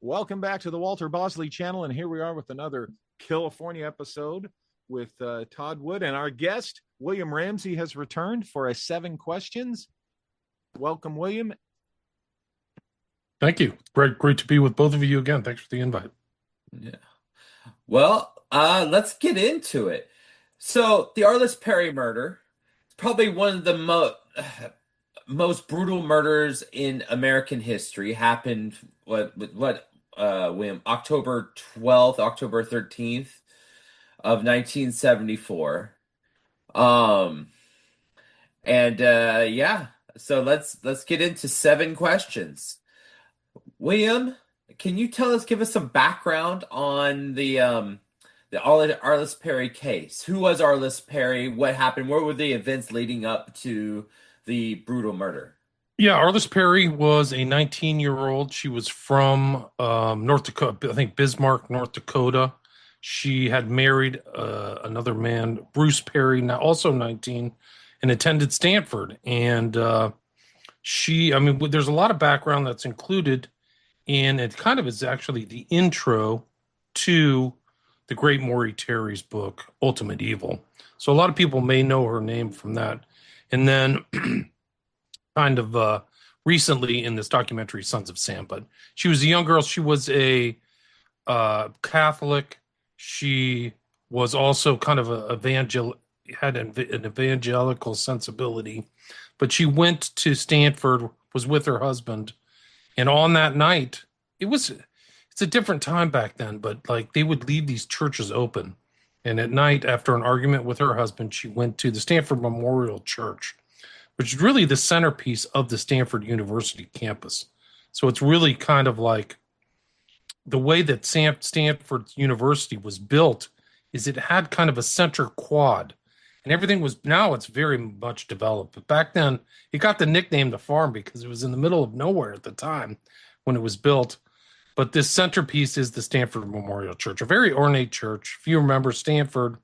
Welcome back to the Walter Bosley channel, and here we are with another Killafornia episode with Todd Wood, and our guest, William Ramsey, has returned for a 7 questions. Welcome, William. Thank you. Great to be with both of you again. Thanks for the invite. Yeah. Well, let's get into it. So, the Arlis Perry murder is probably one of the most brutal murders in American history. Happened William, October 12th, October 13th of 1974. Yeah. So let's get into 7 questions. William, can you give us some background on the Arlis Perry case? Who was Arlis Perry? What happened? What were the events leading up to the brutal murder? Yeah, Arlis Perry was a 19-year-old. She was from North Dakota, I think Bismarck, North Dakota. She had married another man, Bruce Perry, now also 19, and attended Stanford. And there's a lot of background that's included in it. Kind of is actually the intro to the great Maury Terry's book, Ultimate Evil. So a lot of people may know her name from that. And then kind of recently in this documentary, Sons of Sam. But she was a young girl. She was a Catholic. She was also kind of had an evangelical sensibility. But she went to Stanford, was with her husband. And on that night, it's a different time back then, but like they would leave these churches open. And at night, after an argument with her husband, she went to the Stanford Memorial Church, which is really the centerpiece of the Stanford University campus. So it's really kind of like the way that Stanford University was built is it had kind of a center quad. And everything now it's very much developed. But back then, it got the nickname the farm because it was in the middle of nowhere at the time when it was built. But this centerpiece is the Stanford Memorial Church, a very ornate church. If you remember, Stanford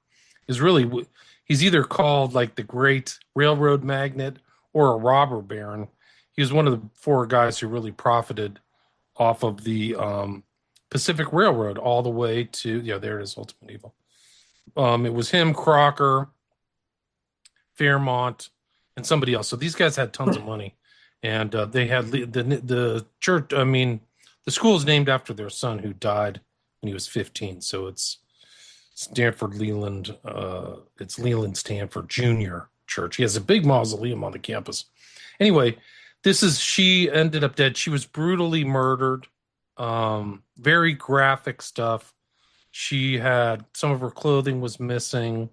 is really, he's either called like the great railroad magnate or a robber baron. He was one of the 4 guys who really profited off of the Pacific Railroad all the way to, there it is, Ultimate Evil. It was him, Crocker, Fairmont, and somebody else. So these guys had tons of money, and they had the church. The school is named after their son who died when he was 15. So it's Stanford Leland. It's Leland Stanford Jr. Church. He has a big mausoleum on the campus. Anyway, she ended up dead. She was brutally murdered. Very graphic stuff. She had some of her clothing was missing.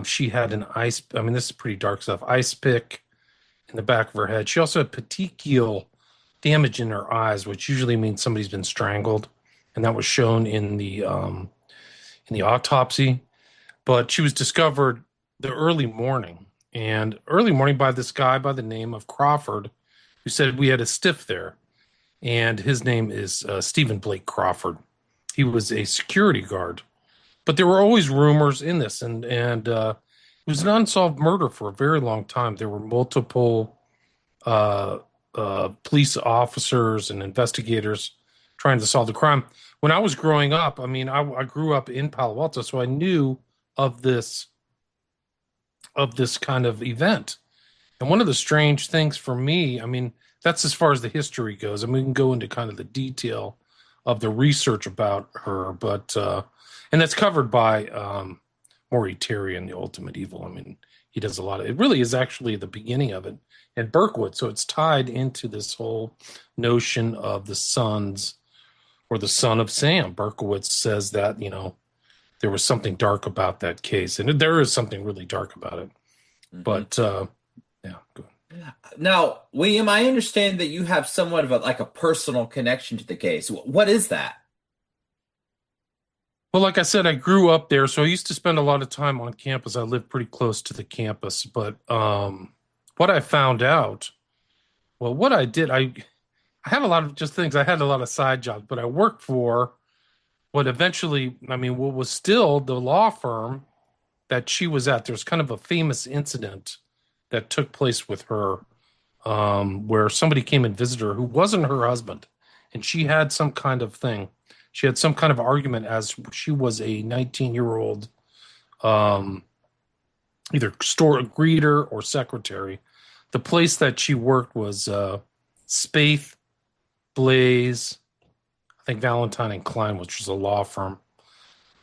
She had this is pretty dark stuff, ice pick in the back of her head. She also had petechial damage in her eyes, which usually means somebody's been strangled. And that was shown in the autopsy. But she was discovered the early morning by this guy by the name of Crawford, who said we had a stiff there. And his name is Stephen Blake Crawford. He was a security guard. But there were always rumors in this, and it was an unsolved murder for a very long time. There were multiple police officers and investigators trying to solve the crime. When I was growing up, I grew up in Palo Alto, so I knew of this kind of event. And one of the strange things for me, that's as far as the history goes. We can go into kind of the detail of the research about her, but and that's covered by Maury Terry in The Ultimate Evil. He does a lot of it. Really is actually the beginning of it, and Berkowitz. So it's tied into this whole notion of the sons or the son of Sam. Berkowitz says that there was something dark about that case, and there is something really dark about it. Mm-hmm. But yeah, go ahead. Now, William, I understand that you have somewhat of a personal connection to the case. What is that? Well, like I said, I grew up there, so I used to spend a lot of time on campus. I lived pretty close to the campus, but what I found out, what I did, I had a lot of just things. I had a lot of side jobs, but I worked for what eventually, what was still the law firm that she was at. There was kind of a famous incident that took place with her where somebody came and visited her who wasn't her husband. and she had some kind of thing. She had some kind of argument as she was a 19-year-old, either store greeter or secretary. The place that she worked was Spaeth, Blaze, I think Valentine and Klein, which was a law firm.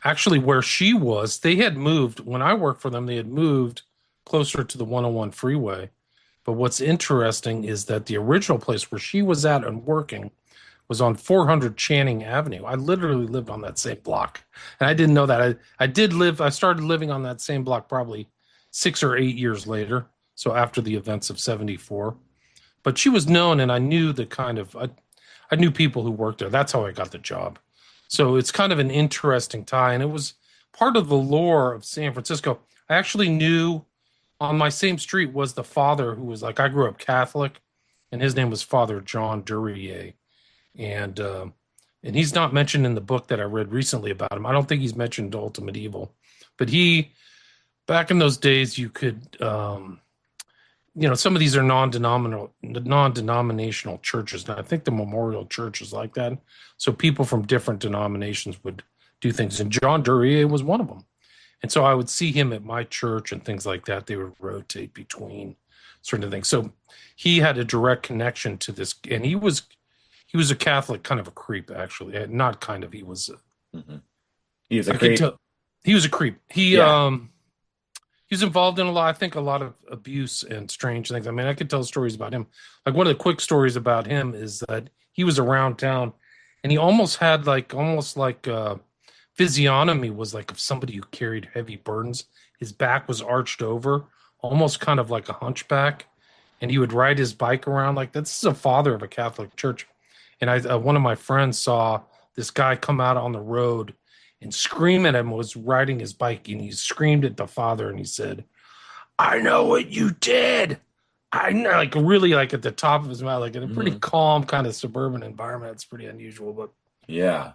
Actually, where she was, they had moved, when I worked for them, they had moved closer to the 101 freeway. But what's interesting is that the original place where she was at and working was on 400 Channing Avenue. I literally lived on that same block. And I didn't know that. I started living on that same block probably 6 or 8 years later. So after the events of 74. But she was known, and I knew I knew people who worked there. That's how I got the job. So it's kind of an interesting tie. And it was part of the lore of San Francisco. I actually knew on my same street was the father who was like, I grew up Catholic, and his name was Father John Duryea. And he's not mentioned in the book that I read recently about him. I don't think he's mentioned Ultimate Evil. But back in those days, you could, some of these are non-denominational churches. And I think the Memorial Church is like that. So people from different denominations would do things. And John Duryea was one of them. And so I would see him at my church and things like that. They would rotate between certain things. So he had a direct connection to this. And he was a Catholic, kind of a creep, actually. Not kind of, he was. He was a creep. He was a creep. He was involved in a lot of abuse and strange things. I mean, I could tell stories about him. Like one of the quick stories about him is that he was around town, and he almost had physiognomy was like of somebody who carried heavy burdens. His back was arched over, almost kind of like a hunchback, and he would ride his bike around like that. This is a father of a Catholic church. And one of my friends saw this guy come out on the road and scream at him, was riding his bike, and he screamed at the father, and he said, "I know what you did." I know, like really like at the top of his mouth, like in a pretty calm kind of suburban environment. It's pretty unusual, but yeah.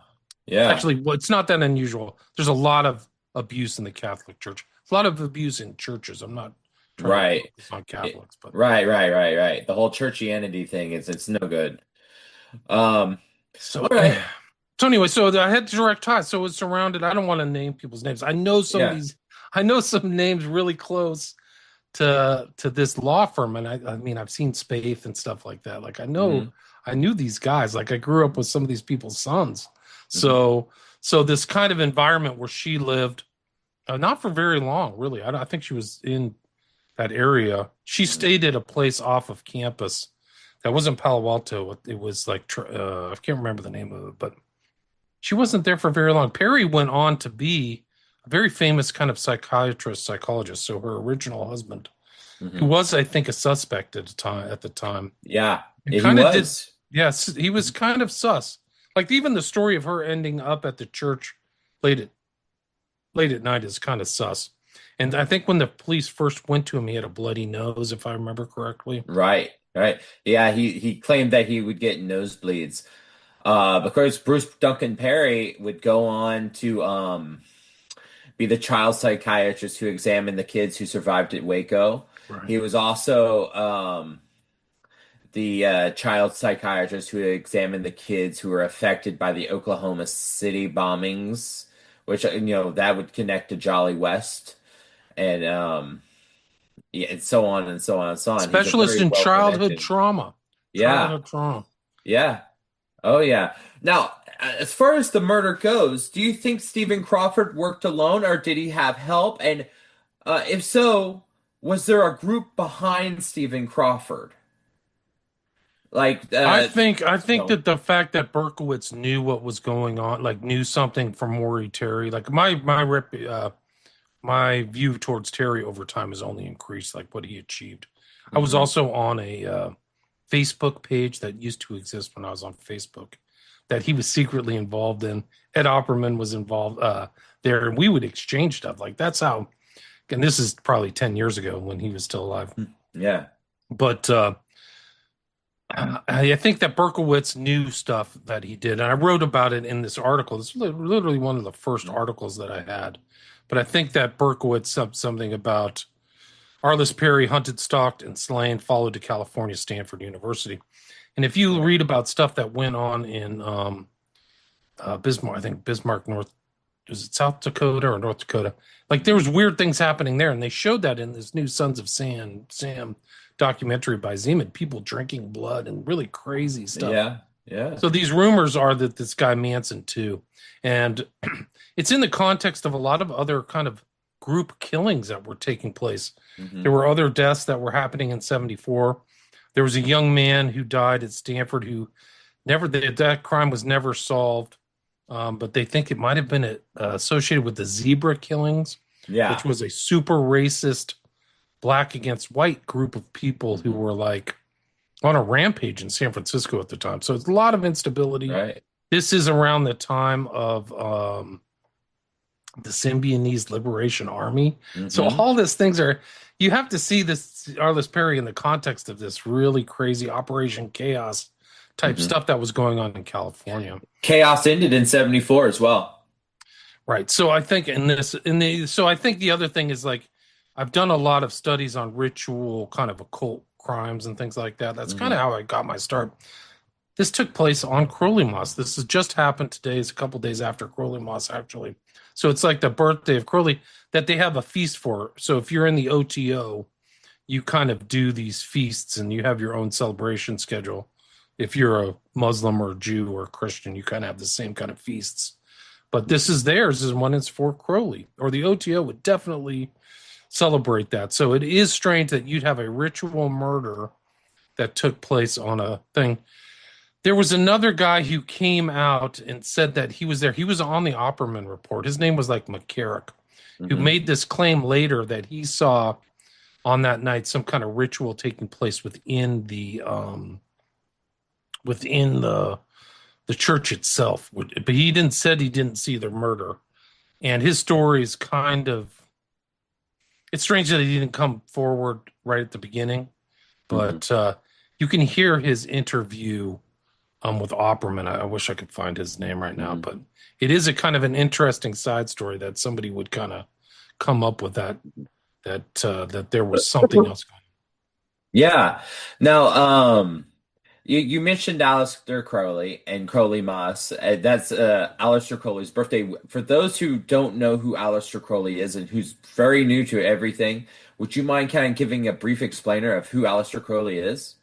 Actually, well, it's not that unusual. There's a lot of abuse in the Catholic Church. A lot of abuse in churches. I'm not trying to focus on Catholics, but right. The whole churchianity thing it's no good. So anyway, so I had direct ties. So it's surrounded. I don't want to name people's names. I know some of these. I know some names really close to this law firm, and I mean I've seen Spaeth and stuff like that. Like I knew these guys. Like I grew up with some of these people's sons. So this kind of environment where she lived, not for very long, really. I think she was in that area. She stayed at a place off of campus. That wasn't Palo Alto. It was like, I can't remember the name of it, but she wasn't there for very long. Perry went on to be a very famous kind of psychologist. So her original husband, who was, I think, a suspect at the time. Yeah, he was. Yes, he was kind of sus. Like even the story of her ending up at the church late at night is kind of sus. And I think when the police first went to him, he had a bloody nose, if I remember correctly. Right. Yeah, he claimed that he would get nosebleeds. Because Bruce Duncan Perry would go on to be the child psychiatrist who examined the kids who survived at Waco. Right. He was also the child psychiatrist who examined the kids who were affected by the Oklahoma City bombings, which that would connect to Jolly West, and and so on and so on and so on. Specialist in childhood trauma. Yeah. Yeah. Oh yeah. Now, as far as the murder goes, do you think Stephen Crawford worked alone, or did he have help? And if so, was there a group behind Stephen Crawford? Like I think that the fact that Berkowitz knew what was going on, like knew something from Maury Terry, like my view towards Terry over time has only increased, like what he achieved. I was also on a Facebook page that used to exist when I was on Facebook that he was secretly involved in. Ed Opperman was involved there, and we would exchange stuff. Like that's how, and this is probably 10 years ago when he was still alive. Yeah. But I think that Berkowitz knew stuff that he did, and I wrote about it in this article. This is literally one of the first articles that I had. But I think that Berkowitz said something about Arlis Perry hunted, stalked, and slain, followed to California, Stanford University. And if you read about stuff that went on in Bismarck, I think Bismarck, is it South Dakota or North Dakota? Like there was weird things happening there, and they showed that in this new Sons of Sam documentary by Zeman, people drinking blood and really crazy stuff. Yeah, yeah. So these rumors are that this guy Manson too, and it's in the context of a lot of other kind of group killings that were taking place. Mm-hmm. There were other deaths that were happening in '74. There was a young man who died at Stanford who that crime was never solved, but they think it might have been associated with the zebra killings, which was a super racist black against white group of people who were like on a rampage in San Francisco at the time. So it's a lot of instability. Right. This is around the time of the Symbionese Liberation Army. Mm-hmm. So all these things you have to see this Arlis Perry in the context of this really crazy Operation Chaos type stuff that was going on in California. Chaos ended in '74 as well. Right. So I think I think the other thing is like, I've done a lot of studies on ritual kind of occult crimes and things like that. That's kind of how I got my start. This took place on Crowley Moss. This has just happened today. It's a couple days after Crowley Moss, actually. So it's like the birthday of Crowley that they have a feast for. So if you're in the OTO, you kind of do these feasts and you have your own celebration schedule. If you're a Muslim or a Jew or a Christian, you kind of have the same kind of feasts. But this is theirs, is when it's for Crowley, or the OTO would definitely celebrate that. So it is strange that you'd have a ritual murder that took place on a thing. There was another guy who came out and said that he was there. He was on the Opperman report. His name was like McCarrick, who made this claim later that he saw on that night some kind of ritual taking place within the church itself. But he said he didn't see the murder. And his story is kind of, it's strange that he didn't come forward right at the beginning, but you can hear his interview with Opperman. I wish I could find his name right now, but it is a kind of an interesting side story that somebody would kind of come up with that there was something else going on. Yeah. Now, you mentioned Aleister Crowley and Crowley Moss. That's Aleister Crowley's birthday. For those who don't know who Aleister Crowley is and who's very new to everything, would you mind kind of giving a brief explainer of who Aleister Crowley is?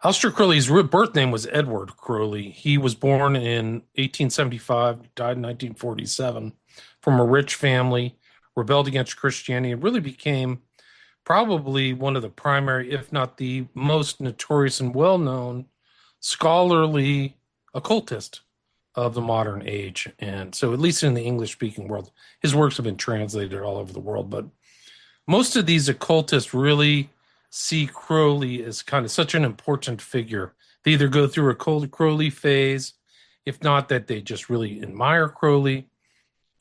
Aleister Crowley's birth name was Edward Crowley. He was born in 1875, died in 1947, from a rich family, rebelled against Christianity, and really became probably one of the primary, if not the most notorious and well-known scholarly occultist of the modern age. And so, at least in the English-speaking world, his works have been translated all over the world. But most of these occultists really see Crowley as kind of such an important figure. They either go through a Crowley phase, if not that they just really admire Crowley.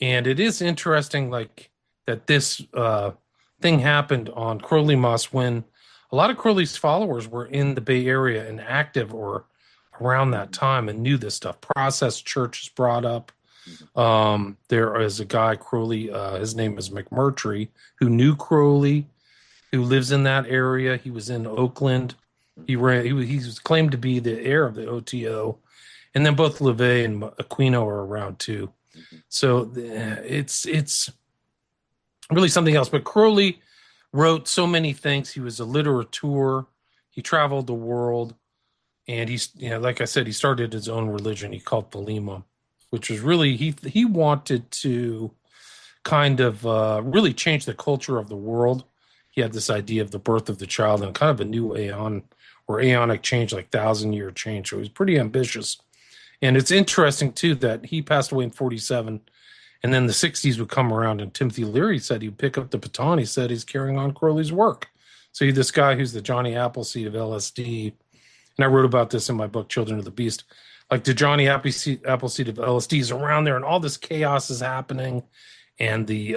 And it is interesting, like, that this thing happened on Crowley Moss when a lot of Crowley's followers were in the Bay Area and active or around that time and knew this stuff. Process Church is brought up. There is a guy, Crowley, his name is McMurtry, who knew Crowley, who lives in that area. He was in Oakland. He was claimed to be the heir of the OTO. And then both LeVay and Aquino are around too. So it's really something else. But Crowley wrote so many things. He was a literateur. He traveled the world. And he's, like I said, he started his own religion. He called Thelema, which was really, he wanted to kind of really change the culture of the world. He had this idea of the birth of the child and kind of a new aeon or aeonic change, like 1,000-year change. So he was pretty ambitious. And it's interesting, too, that he passed away in 1947. And then the 1960s would come around, and Timothy Leary said he'd pick up the baton. He said he's carrying on Crowley's work. So you this guy who's the Johnny Appleseed of LSD, and I wrote about this in my book, Children of the Beast. Like the Johnny Appleseed of LSD is around there, and all this chaos is happening, and the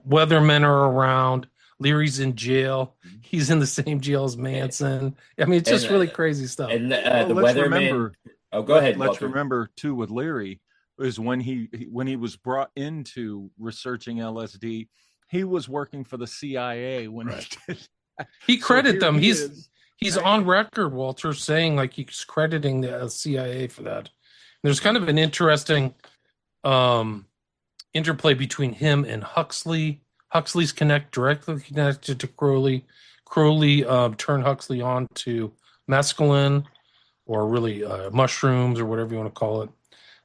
weathermen are around. Leary's in jail. He's in the same jail as Manson. I mean, it's just really crazy stuff. And the weatherman. Oh, go ahead. Let's remember too with Leary is when he was brought into researching LSD, he was working for the CIA when he did. He credited them. He's on record, Walter, saying like he's crediting the CIA for that. There's kind of an interesting um, interplay between him and Huxley. Huxley's directly connected to Crowley. Crowley turned Huxley on to mescaline, or really mushrooms, or whatever you want to call it.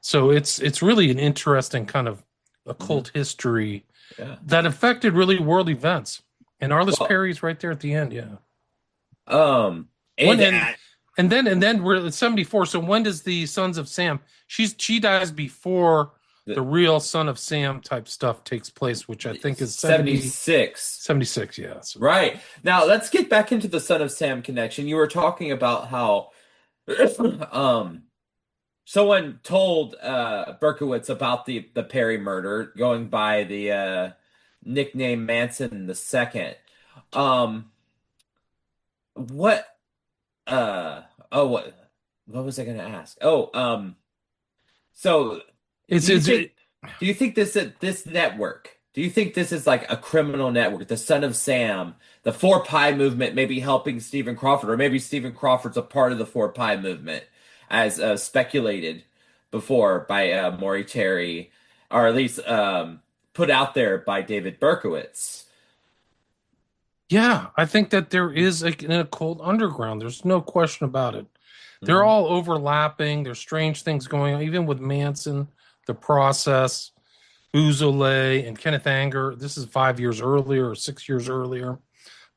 So it's really an interesting kind of occult history that affected really world events. And Arlis Perry's right there at the end, yeah. And then we're at 74. So when does the Sons of Sam? She dies before the real Son of Sam type stuff takes place, which I think is 76. 76, yeah. So. Right. Now let's get back into the Son of Sam connection. You were talking about how someone told Berkowitz about the Perry murder, going by the nickname Manson the Second. What what was I going to ask? So do you think this network, do you think this is like a criminal network, the Son of Sam, the Four Pi movement maybe helping Stephen Crawford, or maybe Stephen Crawford's a part of the Four Pi movement, as speculated before by Maury Terry, or at least put out there by David Berkowitz? Yeah, I think that there is an occult underground. There's no question about it. They're all overlapping. There's strange things going on, even with Manson, The Process, Bosley, and Kenneth Anger. This is 5 years earlier or 6 years earlier.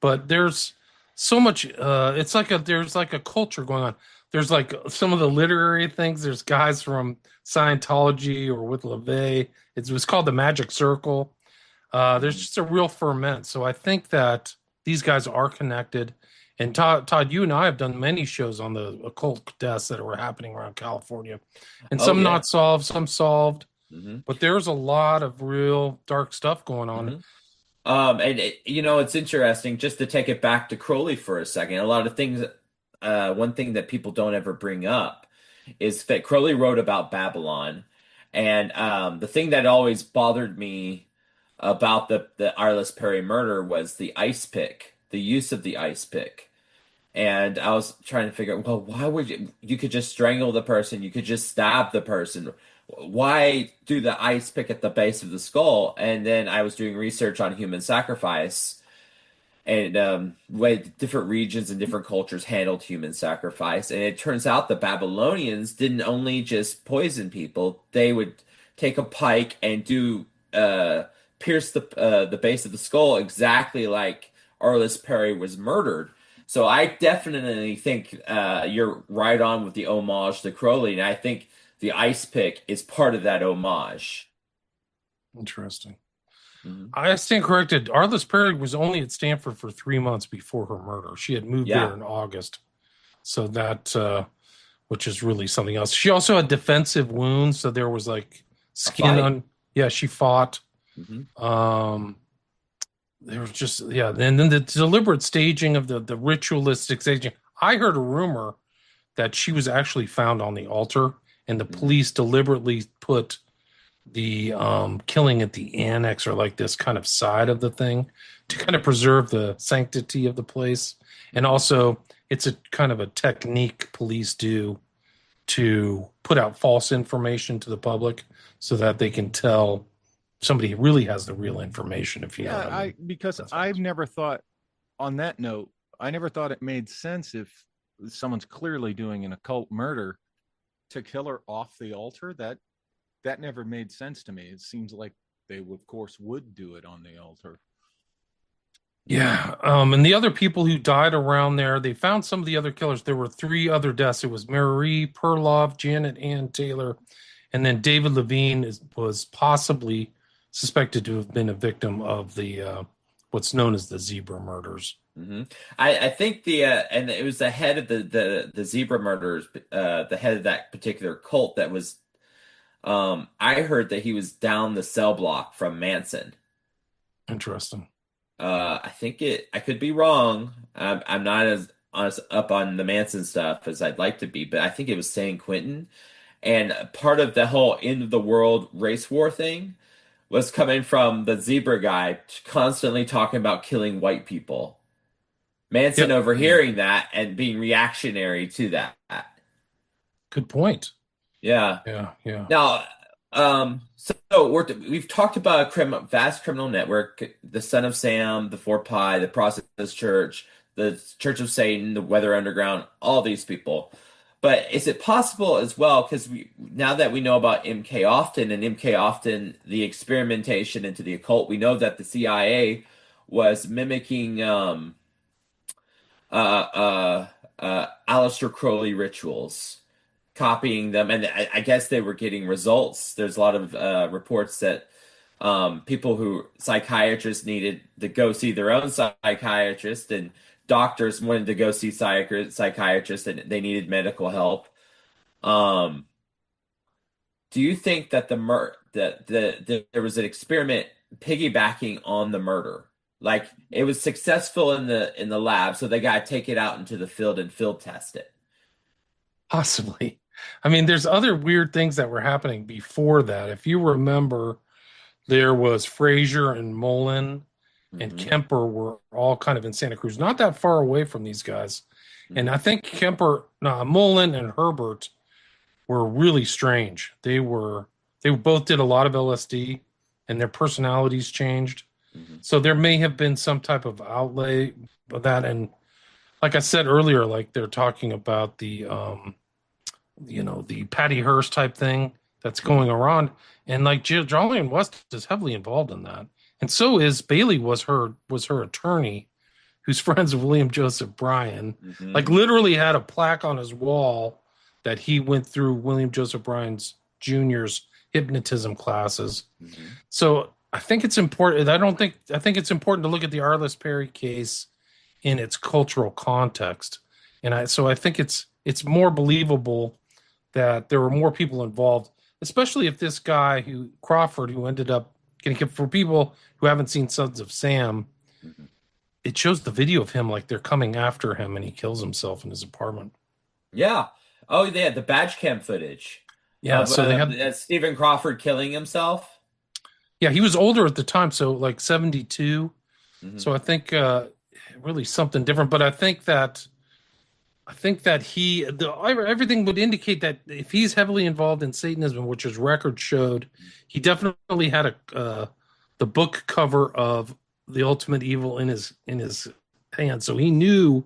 But there's so much. There's like a culture going on. There's like some of the literary things. There's guys from Scientology or with LaVey. It was called the Magic Circle. There's just a real ferment. So I think that these guys are connected. And Todd, you and I have done many shows on the occult deaths that were happening around California, and some not solved, some solved. But there's a lot of real dark stuff going on. It's interesting, just to take it back to Crowley for a second. A lot of things. One thing that people don't ever bring up is that Crowley wrote about Babylon, and the thing that always bothered me about the Arlis Perry murder was the ice pick, the use of the ice pick. And I was trying to figure out, well, why would you could just strangle the person, you could just stab the person. Why do the ice pick at the base of the skull? And then I was doing research on human sacrifice, and way different regions and different cultures handled human sacrifice. And it turns out the Babylonians didn't only just poison people, they would take a pike and do pierce the base of the skull, exactly like Arlis Perry was murdered. So I definitely think you're right on with the homage to Crowley, and I think the ice pick is part of that homage. Interesting. I stand corrected. Arlis Perry was only at Stanford for 3 months before her murder. She had moved there in August. So that, which is really something else. She also had defensive wounds, so there was like skin on. Yeah, she fought. There was just, and then the deliberate staging of the ritualistic staging. I heard a rumor that she was actually found on the altar, and the police deliberately put the killing at the annex, or like this kind of side of the thing, to kind of preserve the sanctity of the place. And also, it's a kind of a technique police do to put out false information to the public so that they can tell somebody really has the real information, if you know what I mean. Because I've never thought, on that note, I never thought it made sense, if someone's clearly doing an occult murder, to kill her off the altar. That never made sense to me. It seems like they, of course, would do it on the altar. Yeah. And the other people who died around there, they found some of the other killers. There were 3 other deaths. It was Marie Perloff, Janet Ann Taylor, and then David Levine was possibly suspected to have been a victim of the what's known as the zebra murders. I think and it was the head of the zebra murders, the head of that particular cult that was. I heard that he was down the cell block from Manson. Interesting. I think I could be wrong. I'm not as up on the Manson stuff as I'd like to be, but I think it was San Quentin, and part of the whole end of the world race war thing was coming from the zebra guy constantly talking about killing white people. Manson Yep. overhearing that and being reactionary to that. Good point. Yeah. Yeah, yeah. Now, so we've talked about a vast criminal network, the Son of Sam, the Four Pi, the Process Church, the Church of Satan, the Weather Underground, all these people. But is it possible as well, because now that we know about MK Often and MK Often, the experimentation into the occult, we know that the CIA was mimicking Aleister Crowley rituals, copying them, and I guess they were getting results. There's a lot of reports that people psychiatrists needed to go see their own psychiatrist, and doctors wanted to go see psychiatrists, and they needed medical help. Um, do you think that there was an experiment piggybacking on the murder? Like it was successful in the lab, so they got to take it out into the field and field test it. Possibly. I mean, there's other weird things that were happening before that. If you remember, there was Frazier and Mullen and Hmm. Kemper were all kind of in Santa Cruz, not that far away from these guys. And I think Mullen and Herbert were really strange. They both did a lot of LSD and their personalities changed. Hmm. So there may have been some type of outlay of that. And like I said earlier, like they're talking about the Patty Hearst type thing that's going around. And like Jolyon West is heavily involved in that. And so is Bailey was her attorney, who's friends with William Joseph Bryan. Hmm. Like literally had a plaque on his wall that he went through William Joseph Bryan's Jr.'s hypnotism classes. Hmm. So I think it's important. I think it's important to look at the Arlis Perry case in its cultural context. And I think it's more believable that there were more people involved, especially if this guy Crawford, who ended up getting killed. For people who haven't seen Sons of Sam, Hmm. it shows the video of him like they're coming after him and he kills himself in his apartment. Yeah. Oh, they had the badge cam footage Yeah, of so they had Stephen Crawford killing himself. yeah, he was older at the time, so like 72. Hmm. So I think really something different, but I think that everything would indicate that if he's heavily involved in Satanism, which his record showed, he definitely had the book cover of The Ultimate Evil in his hand, so he knew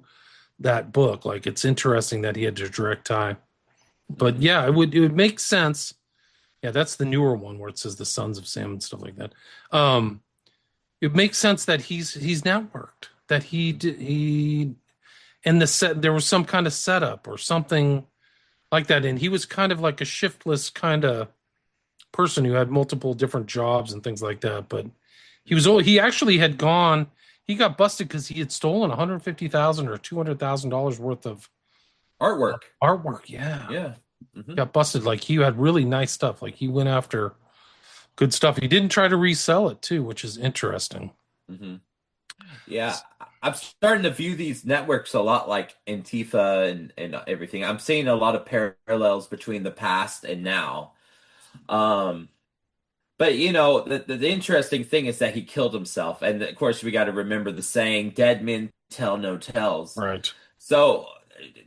that book. Like it's interesting that he had a direct tie. But Hmm. yeah, it would make sense. Yeah, that's the newer one where it says the Sons of Sam and stuff like that. It makes sense that he's networked, that he and there was some kind of setup or something like that, and he was kind of like a shiftless kind of person who had multiple different jobs and things like that. But he actually had gone. He got busted because he had stolen 150,000 or $200,000 worth of Artwork. artwork. Yeah, Yeah. Hmm. got busted. Like he had really nice stuff. Like he went after good stuff. He didn't try to resell it too, which is interesting. Hmm. Yeah. I'm starting to view these networks a lot like Antifa and everything. I'm seeing a lot of parallels between the past and now. Um, but the interesting thing is that he killed himself, and of course we got to remember the saying, "Dead men tell no tales." Right. So,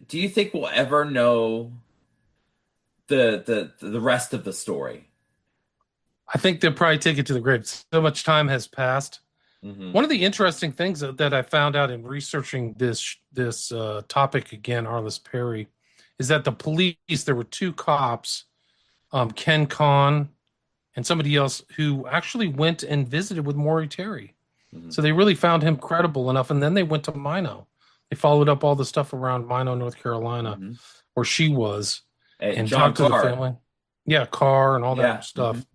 do you think we'll ever know the rest of the story? I think they'll probably take it to the grave. So much time has passed. Hmm. One of the interesting things that I found out in researching this topic again, Arlis Perry, is that the police, there were two cops, Ken Kahn and somebody else, who actually went and visited with Maury Terry. Hmm. So they really found him credible enough, and then they went to Minot. They followed up all the stuff around Minot, North Carolina, Hmm. where she was, And and John talked to the Carr. family. Yeah, Carr and all Yeah. that Hmm. stuff.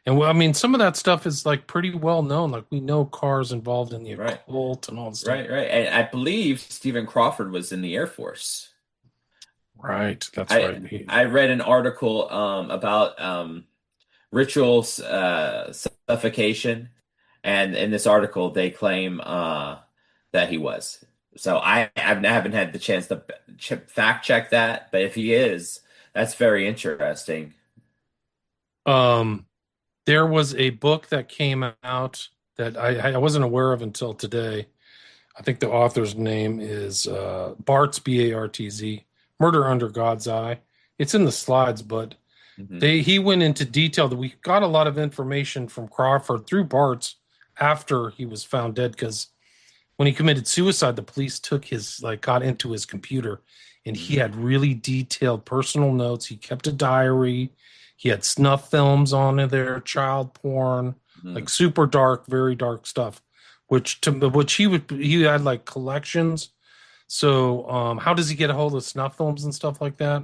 And I mean, some of that stuff is like pretty well known. Like we know Carr's involved in the Right. occult and all the stuff. Right. Right. And I believe Stephen Crawford was in the Air Force. Right, that's right. I read an article about ritual suffocation, and in this article they claim that he was. So I haven't had the chance to fact check that, but if he is, that's very interesting. Um, there was a book that came out that I wasn't aware of until today. I think the author's name is Bartz, Bartz, Murder Under God's Eye. It's in the slides, but he went into detail that we got a lot of information from Crawford through Bartz after he was found dead, because when he committed suicide, the police got into his computer, and he had really detailed personal notes. He kept a diary. He had snuff films on there, child porn, like super dark, very dark stuff, which he had like collections. So how does he get a hold of snuff films and stuff like that?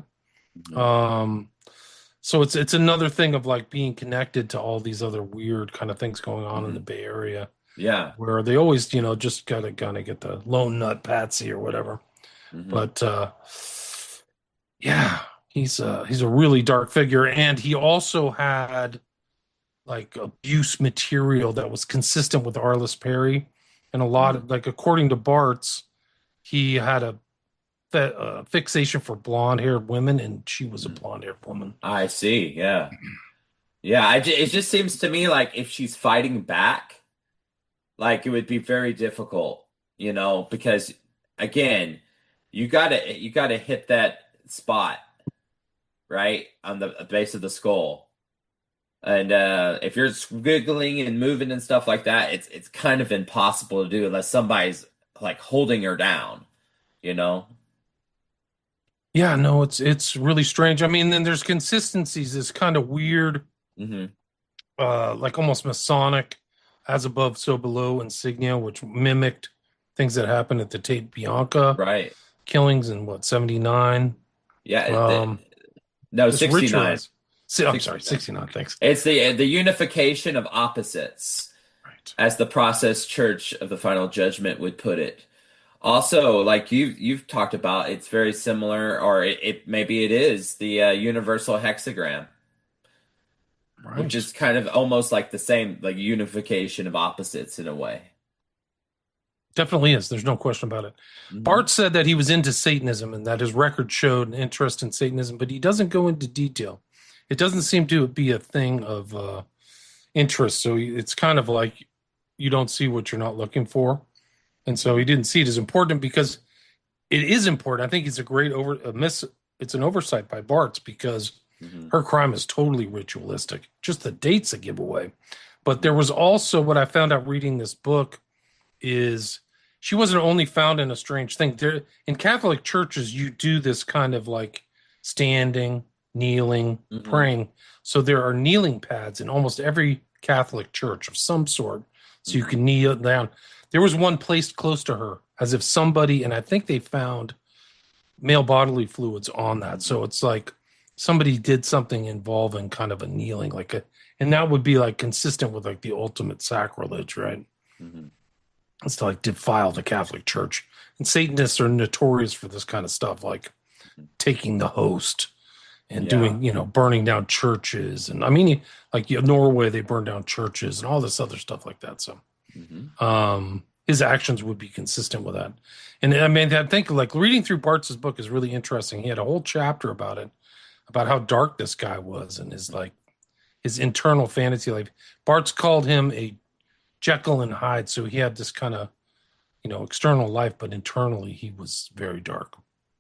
So it's another thing of like being connected to all these other weird kind of things going on in the Bay Area. Yeah. Where they always, just gotta kind of get the lone nut Patsy or whatever. But yeah, he's a really dark figure, and he also had like abuse material that was consistent with Arlis Perry, and a lot of, like, according to Bartz, he had a fixation for blonde-haired women, and she was a blonde-haired woman. I see. Yeah. Yeah. It just seems to me like if she's fighting back, like it would be very difficult, because again, you gotta hit that spot right on the base of the skull. And if you're squiggling and moving and stuff like that, it's kind of impossible to do unless somebody's like holding her down, Yeah, no, it's really strange. I mean, then there's consistencies, this kind of weird, like almost Masonic, as above, so below insignia, which mimicked things that happened at the Tate Bianca killings in 79. Yeah, no, 69. I'm sorry, 69. Thanks. It's the unification of opposites, right, as the Process Church of the Final Judgment would put it. Also, like you've talked about, it's very similar, or maybe it is the universal hexagram, right, which is kind of almost like the same, like unification of opposites in a way. Definitely is. There's no question about it. Bart said that he was into Satanism and that his record showed an interest in Satanism, but he doesn't go into detail. It doesn't seem to be a thing of interest. So it's kind of like you don't see what you're not looking for. And so he didn't see it as important, because it is important. I think it's a great it's an oversight by Bart's, because her crime is totally ritualistic. Just the dates a giveaway. But there was also, what I found out reading this book is, she wasn't only found in a strange thing. There, in Catholic churches, you do this kind of like standing, kneeling, praying. So there are kneeling pads in almost every Catholic church of some sort, so you can kneel down. There was one placed close to her, as if somebody, and I think they found male bodily fluids on that. So it's like somebody did something involving kind of a kneeling, and that would be like consistent with like the ultimate sacrilege, right? It's to like defile the Catholic Church. And Satanists are notorious for this kind of stuff, like taking the host and doing, burning down churches. And I mean, like Norway, they burned down churches and all this other stuff like that. So his actions would be consistent with that. And I mean, I think like reading through Bart's book is really interesting. He had a whole chapter about it, about how dark this guy was and his internal fantasy life. Bart's called him a Jekyll and Hyde. So he had this kind of, external life, but internally he was very dark.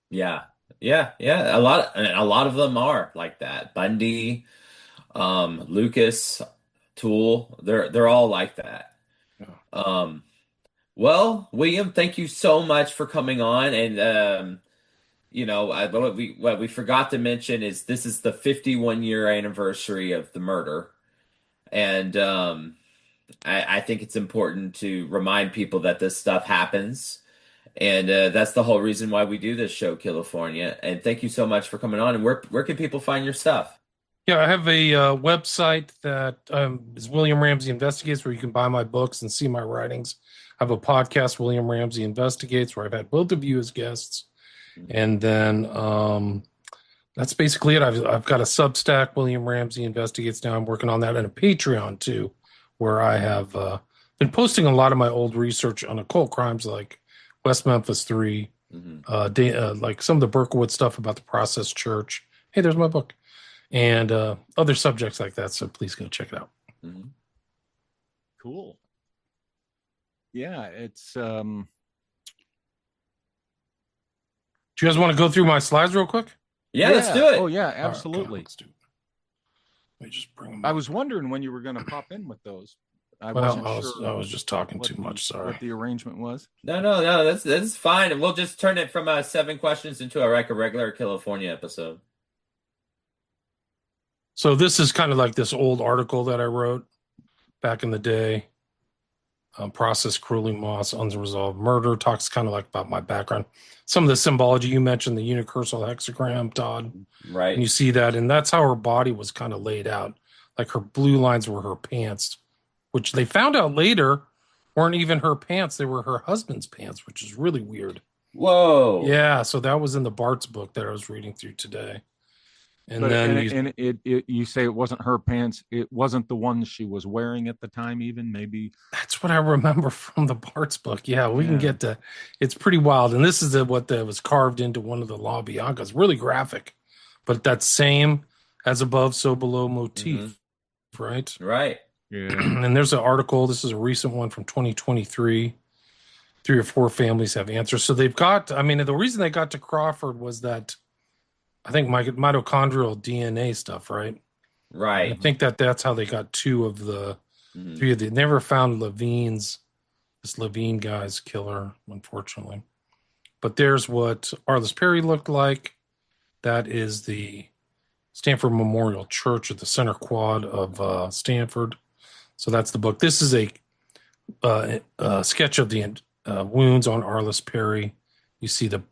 Yeah. A lot of them are like that. Bundy, Lucas, Toole, they're all like that. Yeah. Well, William, thank you so much for coming on. And what we forgot to mention is this is the 51-year anniversary of the murder, and I think it's important to remind people that this stuff happens. And that's the whole reason why we do this show, Killafornia. And thank you so much for coming on. And where can people find your stuff? Yeah, I have a website that is William Ramsey Investigates, where you can buy my books and see my writings. I have a podcast, William Ramsey Investigates, where I've had both of you as guests. And then that's basically it. I've got a Substack, William Ramsey Investigates. Now I'm working on that, and a Patreon too, where I have been posting a lot of my old research on occult crimes, like West Memphis 3, like some of the Berkowitz stuff about the Process Church. Hey, there's my book. And other subjects like that. So please go check it out. Cool. Yeah, it's Do you guys want to go through my slides real quick? Yeah, let's do it. Oh yeah, All right, okay, absolutely. let's do it. Let me just bring them I up. was wondering when you were going to pop in with those. I Well, wasn't sure I was just talking what too much. Sorry. what the arrangement was. No, that's fine. We'll just turn it from 7 questions into a regular California episode. So this is kind of like this old article that I wrote back in the day. Process, cruelly moss, unresolved murder. Talks kind of like about my background. Some of the symbology you mentioned, the unicursal hexagram, Todd. Right. And you see that, and that's how her body was kind of laid out. Like her blue lines were her pants, which they found out later weren't even her pants. They were her husband's pants, which is really weird. Whoa. Yeah, so that was in the Bart's book that I was reading through today. And But then you say it wasn't her pants. It wasn't the ones she was wearing at the time. Even maybe that's what I remember from the Bart's book. Yeah, we can Yeah. get to. It's pretty wild, and this is what was carved into one of the La Biancas. Really graphic, but that same as above, so below motif, right? Right. yeah. And there's an article. This is a recent one from 2023. 3 or 4 families have answers. So they've got. I mean, the reason they got to Crawford was that I think mitochondrial DNA stuff, right? Right. I think that's how they got 2 of the 3 of the. Never found this Levine guy's killer, unfortunately. But there's what Arlis Perry looked like. That is the Stanford Memorial Church at the center quad of Stanford. So that's the book. This is a sketch of the wounds on Arlis Perry. You see the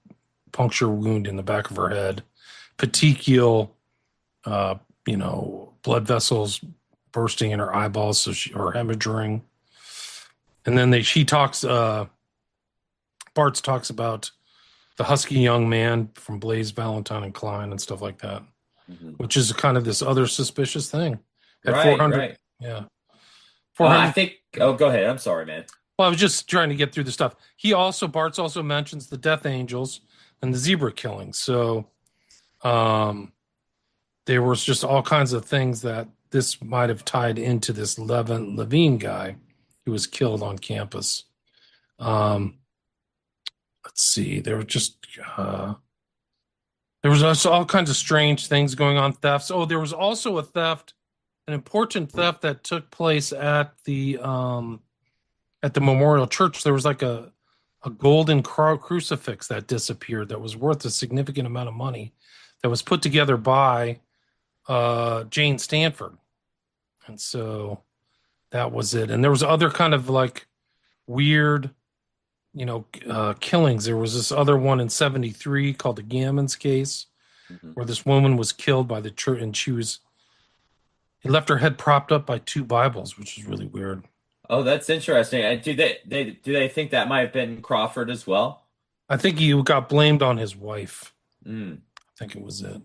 puncture wound in the back of her head, petechial, blood vessels bursting in her eyeballs, so or hemorrhaging. And then Bart's talks about the husky young man from Blaze, Valentine, and Klein and stuff like that, which is kind of this other suspicious thing. At 400, right. Yeah. 400. I think. Oh, go ahead. I'm sorry, man. Well, I was just trying to get through the stuff. Bart's also mentions the Death Angels and the zebra killings. So, there was just all kinds of things that this might have tied into this Levine guy who was killed on campus. Let's see. There were just there was also all kinds of strange things going on. Thefts. Oh, there was also a theft, an important theft that took place at the Memorial Church. There was like a golden crucifix that disappeared that was worth a significant amount of money that was put together by Jane Stanford. And so that was it. And there was other kind of like weird, killings. There was this other one in 1973 called the Gammons case, where this woman was killed by the church, and he left her head propped up by 2 Bibles, which is really weird. Oh, that's interesting. Do they think that might have been Crawford as well? I think he got blamed on his wife. I think it was it.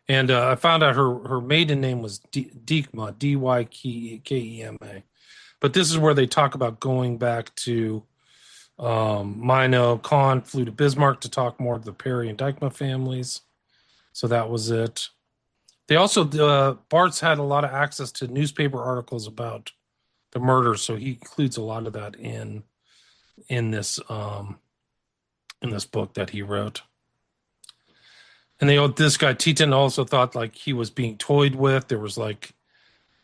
And I found out her maiden name was Dykema, Dykema. But this is where they talk about going back to Mino. Kahn flew to Bismarck to talk more to the Perry and Dykema families. So that was it. They also, Bart's had a lot of access to newspaper articles about the murder, so he includes a lot of that in this book that he wrote. And this guy Teton also thought like he was being toyed with. There was like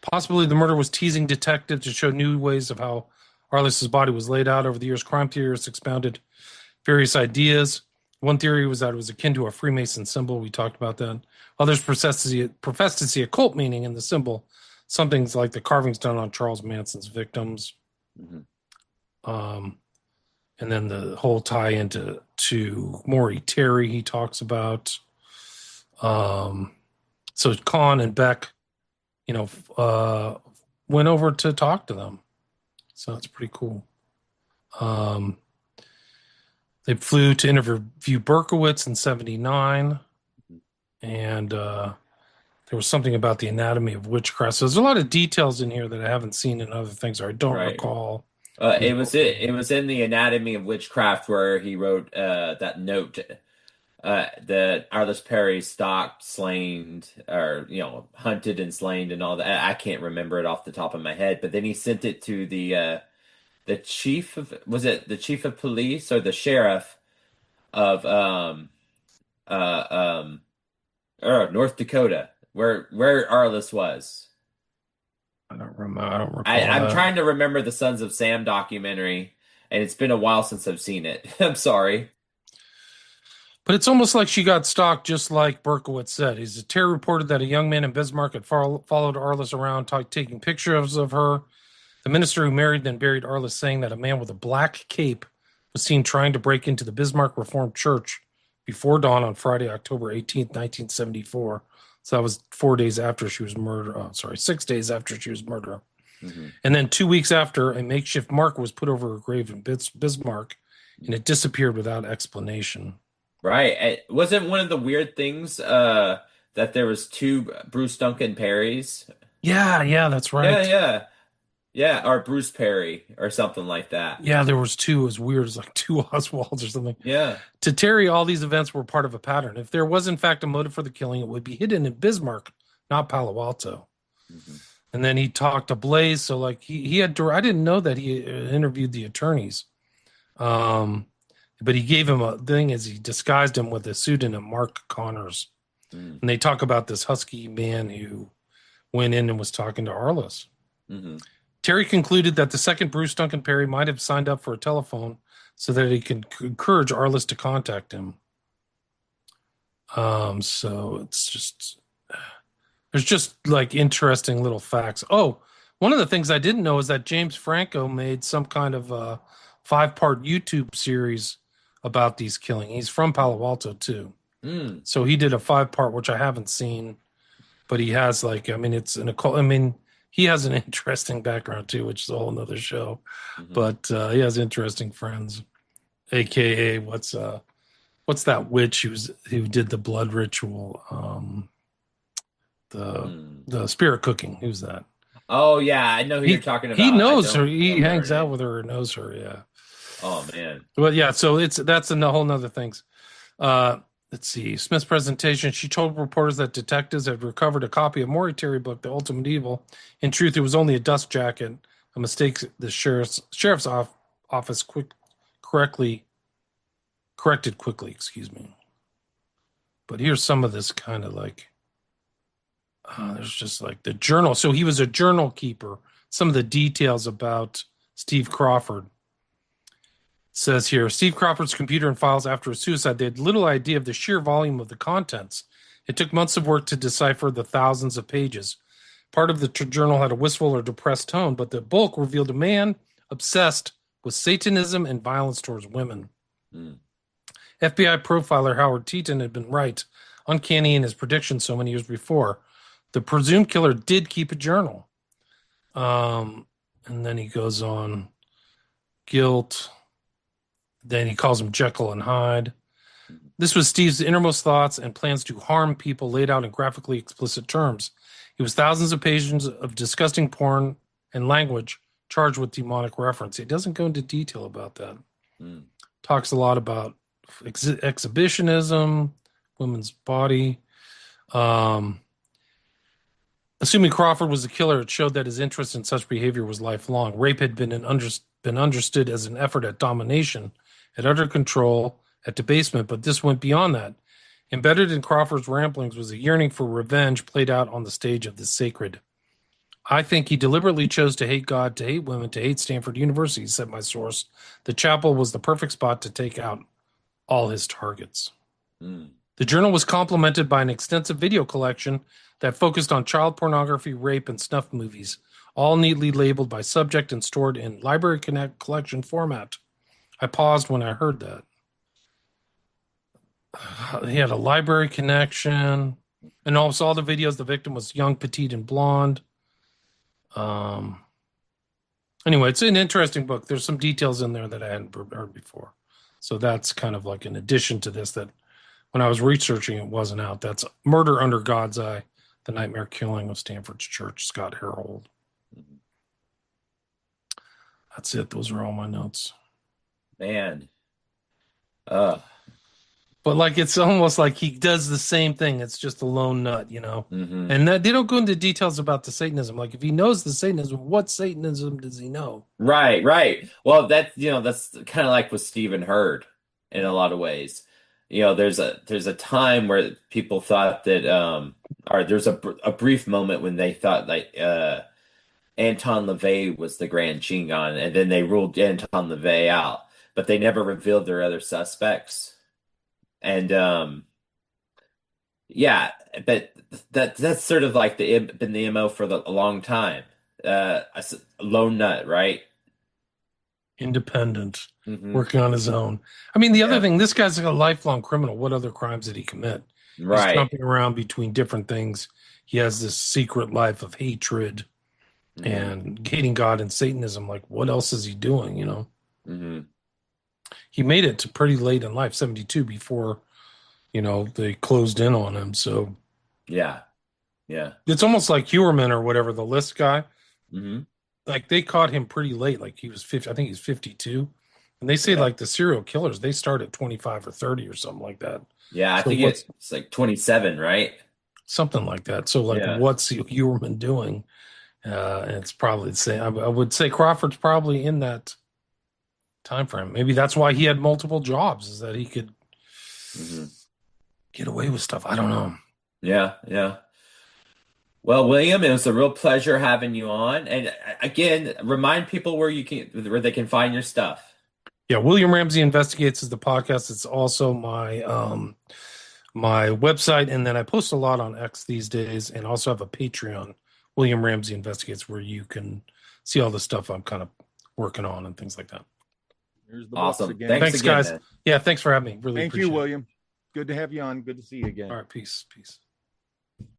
possibly the murder was teasing detectives to show new ways of how Arlis's body was laid out. Over the years, crime theorists expounded various ideas. One theory was that it was akin to a Freemason symbol. We talked about that. Others professed to see occult meaning in the symbol. Some things like the carvings done on Charles Manson's victims. And then the whole tie into Maury Terry he talks about. So Kahn and Beck, went over to talk to them. So that's pretty cool. They flew to interview Berkowitz in 1979. And there was something about the anatomy of witchcraft. So there's a lot of details in here that I haven't seen in other things, or I don't recall. It was in the Anatomy of Witchcraft where he wrote that note that Arlis Perry stalked, slain, or hunted and slain and all that. I can't remember it off the top of my head, but then he sent it to the chief of police or the sheriff of uh, North Dakota, where Arlis was. I don't remember. I don't recall I'm that. trying to remember the Sons of Sam documentary, and it's been a while since I've seen it. I'm sorry. But it's almost like she got stalked, just like Berkowitz said. Terry reported that a young man in Bismarck had followed Arlis around, taking pictures of her. The minister who married then buried Arlis, saying that a man with a black cape was seen trying to break into the Bismarck Reformed Church before dawn on Friday, October 18th, 1974. So that was 4 days after she was murdered. Oh, sorry, 6 days after she was murdered. Mhm. And then 2 weeks after, a makeshift marker was put over her grave in Bismarck, and it disappeared without explanation. Right. It wasn't one of the weird things that there was two Bruce Duncan Perrys? Yeah, that's Yeah, right. yeah. Yeah, or Bruce Perry or something like that. Yeah, there was two. It was weird. It was like two Oswalds or something. Yeah. To Terry, all these events were part of a pattern. If there was in fact a motive for the killing, it would be hidden in Bismarck, not Palo Alto. Mhm. And then he talked to Blaze. So like he had. I didn't know that he interviewed the attorneys. But he gave him a thing as he disguised him with a pseudonym, Mark Connors. Mm. And they talk about this husky man who went in and was talking to Arlis. Mhm. Terry concluded that the second Bruce Duncan Perry might have signed up for a telephone so that he could encourage Arlis to contact him. So it's just there's just like interesting little facts. Oh, one of the things I didn't know is that James Franco made some kind of 5-part YouTube series about these killings. He's from Palo Alto too. Mm. So he did a 5-part, which I haven't seen, but he has like, I mean, it's an occult. I mean, he has an interesting background too, which is a whole nother show. Mhm. But he has interesting friends, aka what's that witch who did the blood ritual, the spirit cooking? Who's that? Oh yeah, I know who you're talking about. He I knows her. don't He remember hangs her out name. with her and knows her. Yeah. Oh man. Well, yeah. So that's a whole nother things. Let's see. Smith's presentation. She told reporters that detectives had recovered a copy of Maury Terry book, The Ultimate Evil. In truth, it was only a dust jacket, a mistake the sheriff's office corrected quickly. Excuse me. But here's some of this kind of like. There's just like the journal. So he was a journal keeper. Some of the details about Steve Crawford. Says here, Steve Crawford's computer and files after his suicide, they had little idea of the sheer volume of the contents. It took months of work to decipher the thousands of pages. Part of the journal had a wistful or depressed tone, but the bulk revealed a man obsessed with Satanism and violence towards women. Mm. FBI profiler Howard Teton had been right, uncanny in his predictions so many years before. The presumed killer did keep a journal. And then he goes on, guilt. Then he calls him Jekyll and Hyde. This was Steve's innermost thoughts and plans to harm people laid out in graphically explicit terms. It was thousands of pages of disgusting porn and language charged with demonic reference. He doesn't go into detail about that. Mm. Talks a lot about exhibitionism, women's body. Assuming Crawford was the killer, it showed that his interest in such behavior was lifelong. Rape had been understood as an effort at domination, at utter control, at debasement, but this went beyond that. Embedded in Crawford's ramblings was a yearning for revenge played out on the stage of the sacred. I think he deliberately chose to hate God, to hate women, to hate Stanford University, said my source. The chapel was the perfect spot to take out all his targets. Mm. The journal was complemented by an extensive video collection that focused on child pornography, rape, and snuff movies, all neatly labeled by subject and stored in Library Connect collection format. I paused when I heard that. He had a library connection, and also all the videos, the victim was young, petite, and blonde. Anyway, it's an interesting book. There's some details in there that I hadn't heard before. So that's kind of like an addition to this that when I was researching, it wasn't out. That's Murder Under God's Eye, The Nightmare Killing of Stanford's Church, Scott Harold. That's it. Those are all my notes. Man. But like it's almost like he does the same thing. It's just a lone nut, you know. Mm-hmm. And they don't go into details about the Satanism. Like if he knows the Satanism, what Satanism does he know? Right. Well, that's kind of like with Stephen Hurd in a lot of ways. there's a time where people thought that or there's a brief moment when they thought like Anton LaVey was the Grand Chingon, and then they ruled Anton LaVey out, but they never revealed their other suspects. And yeah, but that's sort of like been the MO for a long time. A lone nut, right? Independent, Hmm. working on his own. I mean, the other Yeah, thing, this guy's like a lifelong criminal. What other crimes did he commit? He's right. jumping around between different things. He has this secret life of hatred Hmm. and hating God and Satanism. Like, what else is he doing? Hmm. He made it to pretty late in life, 72, before, they closed in on him. So Yeah, yeah. it's almost like Hewerman or whatever, the list guy. Hmm. Like, they caught him pretty late. Like, he was 50, I think he's 52. And they say, Yeah, like, the serial killers, they start at 25 or 30 or something like that. yeah. I So think it's like 27, right? something like that. So, like, Yeah. what's Hewerman doing? And it's probably the same. I would say Crawford's probably in that time frame. Maybe that's why he had multiple jobs, is that he could Hmm. get away with stuff. I don't know. Yeah, yeah. Well, William, it was a real pleasure having you on. And again, remind people where they can find your stuff. Yeah, William Ramsey Investigates is the podcast. It's also my website, and then I post a lot on X these days, and also have a Patreon, William Ramsey Investigates, where you can see all the stuff I'm kind of working on and things like that. Here's the books Awesome. again. Thanks again, guys. man. Yeah, thanks for having me. Really Thank appreciate you, it. William. Good to have you on. Good to see you again. All right, peace.